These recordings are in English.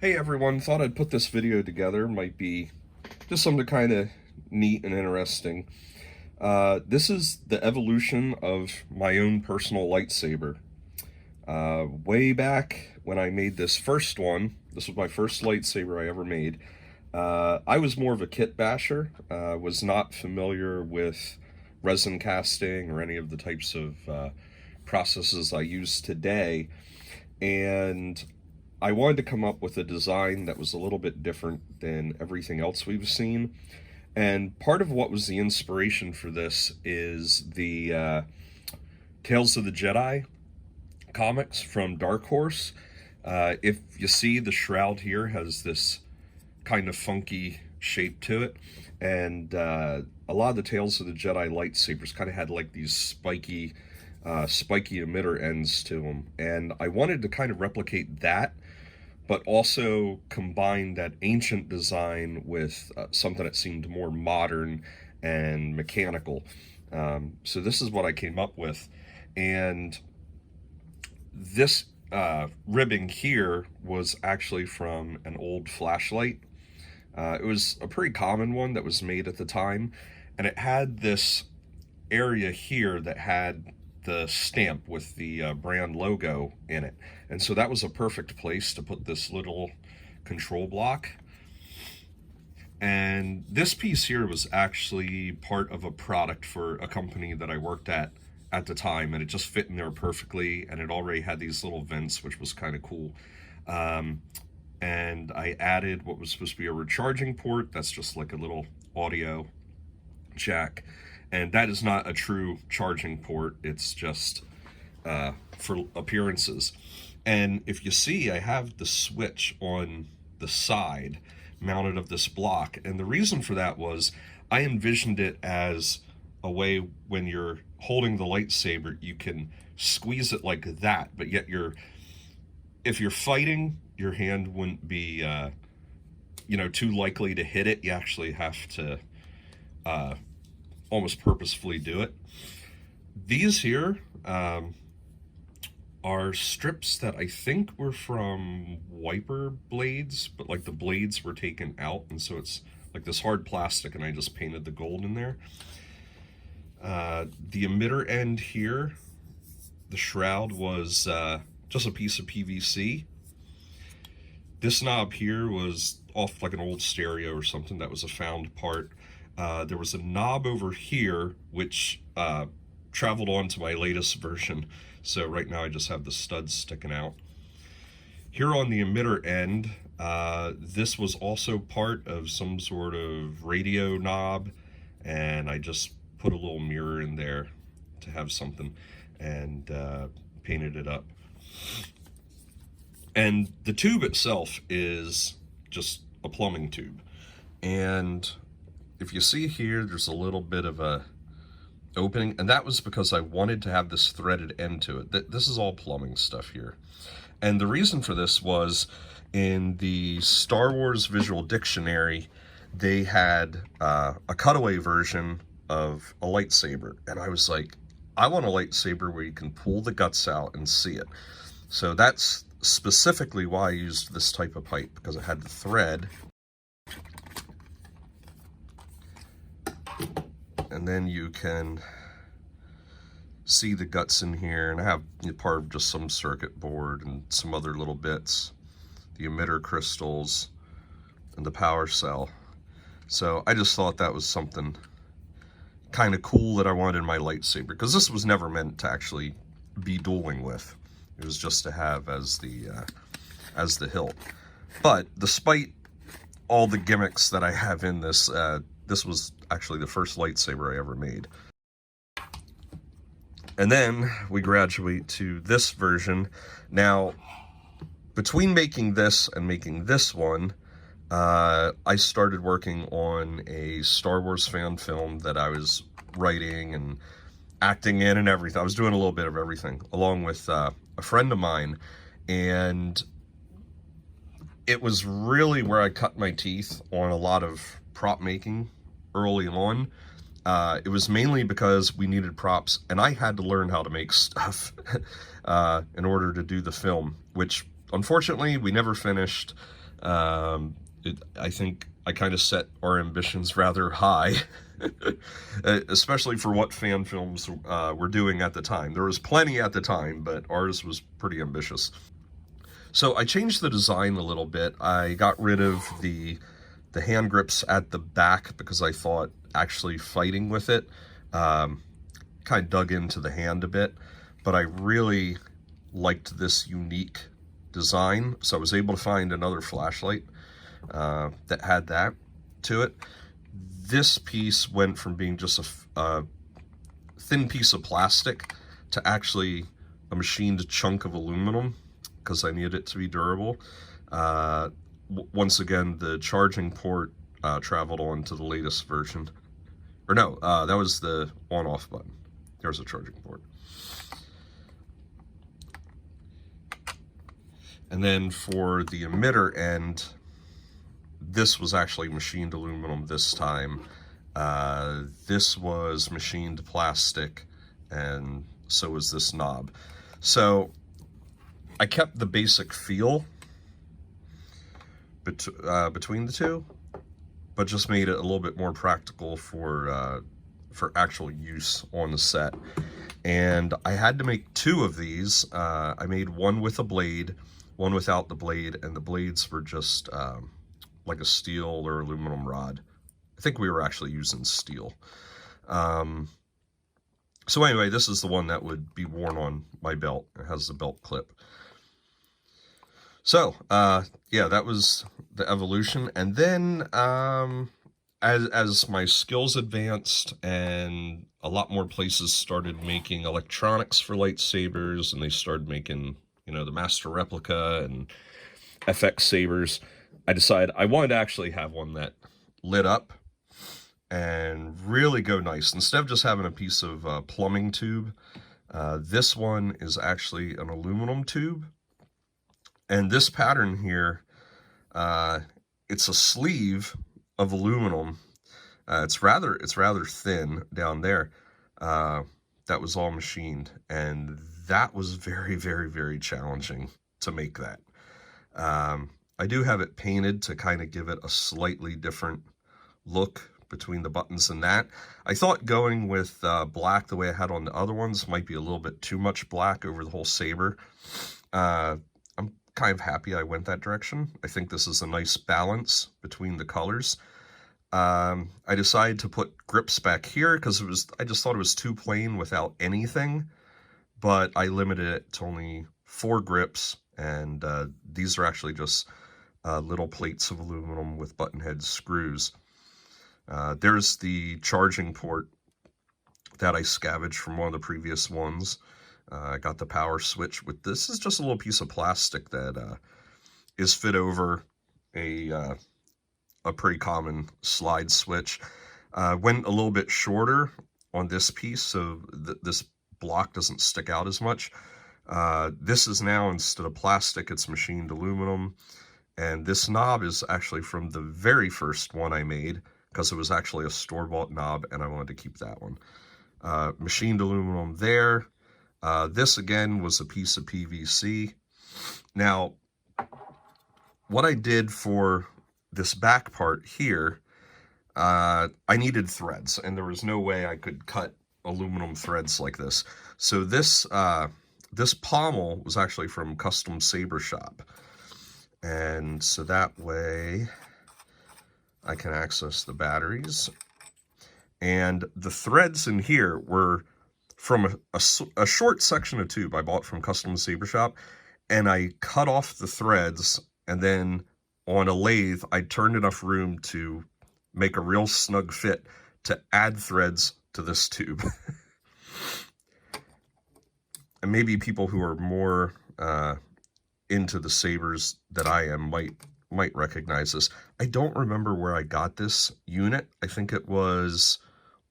Hey everyone, thought I'd put this video together. Might be just something kind of neat and interesting. This is the evolution of my own personal lightsaber. Way back when I made this first one, this was my first lightsaber I ever made. I was more of a kit basher, was not familiar with resin casting or any of the types of processes I use today. And I wanted to come up with a design that was a little bit different than everything else we've seen. And part of what was the inspiration for this is the Tales of the Jedi comics from Dark Horse. If you see, the shroud here has this kind of funky shape to it. And a lot of the Tales of the Jedi lightsabers kind of had like these spiky emitter ends to them. And I wanted to kind of replicate that, but also combine that ancient design with something that seemed more modern and mechanical. So this is what I came up with. And this ribbing here was actually from an old flashlight. It was a pretty common one that was made at the time, and it had this area here that had the stamp with the brand logo in it. And so that was a perfect place to put this little control block. And this piece here was actually part of a product for a company that I worked at the time, and it just fit in there perfectly, and it already had these little vents, which was kind of cool. And I added what was supposed to be a recharging port. That's just like a little audio jack. And that is not a true charging port. It's just for appearances. And if you see, I have the switch on the side mounted of this block. And the reason for that was I envisioned it as a way when you're holding the lightsaber, you can squeeze it like that, but yet if you're fighting, your hand wouldn't be, too likely to hit it. You actually have to almost purposefully do it. These here are strips that I think were from wiper blades, but like the blades were taken out, and so it's like this hard plastic, and I just painted the gold in there. The emitter end here, the shroud, was just a piece of PVC. This knob here was off like an old stereo or something that was a found part. There was a knob over here which traveled on to my latest version, so right now I just have the studs sticking out. Here on the emitter end, this was also part of some sort of radio knob, and I just put a little mirror in there to have something, and painted it up. And the tube itself is just a plumbing tube, and if you see here, there's a little bit of a opening, and that was because I wanted to have this threaded end to it. This is all plumbing stuff here. And the reason for this was in the Star Wars Visual Dictionary, they had a cutaway version of a lightsaber. And I was like, I want a lightsaber where you can pull the guts out and see it. So that's specifically why I used this type of pipe, because it had the thread. And then you can see the guts in here, and I have part of just some circuit board and some other little bits, the emitter crystals, and the power cell. So I just thought that was something kind of cool that I wanted in my lightsaber, because this was never meant to actually be dueling with. It was just to have as the hilt. But despite all the gimmicks that I have in this, this was actually the first lightsaber I ever made. And then we graduate to this version. Now, between making this and making this one, I started working on a Star Wars fan film that I was writing and acting in and everything. I was doing a little bit of everything, along with a friend of mine. And it was really where I cut my teeth on a lot of prop making early on. It was mainly because we needed props, and I had to learn how to make stuff in order to do the film, which unfortunately we never finished. I think I kind of set our ambitions rather high, especially for what fan films were doing at the time. There was plenty at the time, but ours was pretty ambitious. So I changed the design a little bit. I got rid of the hand grips at the back because I thought actually fighting with it kind of dug into the hand a bit, but I really liked this unique design, so I was able to find another flashlight that had that to it. This piece went from being just a thin piece of plastic to actually a machined chunk of aluminum because I needed it to be durable. Once again, the charging port traveled on to the latest version. Or no, that was the on-off button. There's a charging port. And then for the emitter end, this was actually machined aluminum this time. This was machined plastic, and so was this knob. So I kept the basic feel between the two, but just made it a little bit more practical for actual use on the set. And I had to make two of these. I made one with a blade, one without the blade, and the blades were just like a steel or aluminum rod. I think we were actually using steel. So anyway, this is the one that would be worn on my belt. It has the belt clip. So, yeah, that was the evolution. And then, as my skills advanced and a lot more places started making electronics for lightsabers, and they started making, you know, the Master Replica and FX sabers, I decided I wanted to actually have one that lit up and really go nice. Instead of just having a piece of plumbing tube, this one is actually an aluminum tube. And this pattern here, it's a sleeve of aluminum. It's rather thin down there. That was all machined, and that was very, very, very challenging to make that. I do have it painted to kind of give it a slightly different look between the buttons and that. I thought going with black the way I had on the other ones might be a little bit too much black over the whole saber. I'm kind of happy I went that direction. I think this is a nice balance between the colors. I decided to put grips back here because I just thought it was too plain without anything, but I limited it to only 4 grips, and these are actually just little plates of aluminum with button head screws. There's the charging port that I scavenged from one of the previous ones. I got the power switch with this. Is just a little piece of plastic that is fit over a pretty common slide switch. Went a little bit shorter on this piece, so this block doesn't stick out as much. This is now, instead of plastic, it's machined aluminum. And this knob is actually from the very first one I made, because it was actually a store-bought knob, and I wanted to keep that one. Machined aluminum there. This, again, was a piece of PVC. Now, what I did for this back part here, I needed threads, and there was no way I could cut aluminum threads like this. So this pommel was actually from Custom Saber Shop. And so that way I can access the batteries. And the threads in here were from a short section of tube I bought from Custom Saber Shop, and I cut off the threads, and then on a lathe I turned enough room to make a real snug fit to add threads to this tube. And maybe people who are more into the sabers that I am might recognize this. I don't remember where I got this unit. I think it was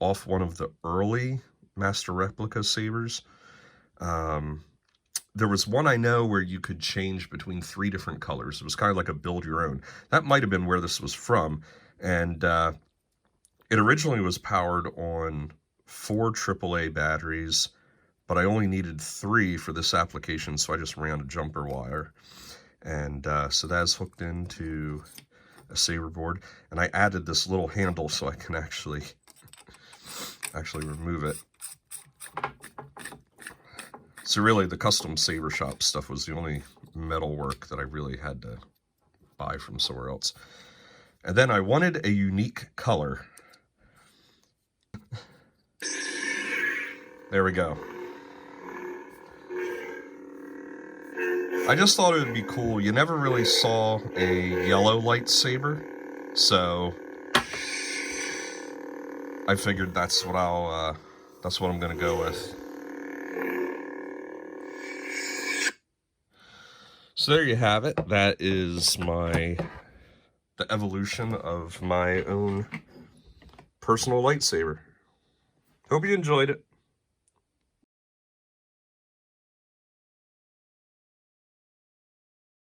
off one of the early Master Replica sabers. There was one I know where you could change between 3 different colors. It was kind of like a build your own. That might have been where this was from. And it originally was powered on 4 AAA batteries, but I only needed 3 for this application, so I just ran a jumper wire. And so that is hooked into a saber board, and I added this little handle so I can actually remove it. So really, the custom saber shop stuff was the only metal work that I really had to buy from somewhere else. And then I wanted a unique color. There we go. I just thought it would be cool. You never really saw a yellow lightsaber, so I figured that's what I'm gonna go with. So there you have it. That is the evolution of my own personal lightsaber. Hope you enjoyed it.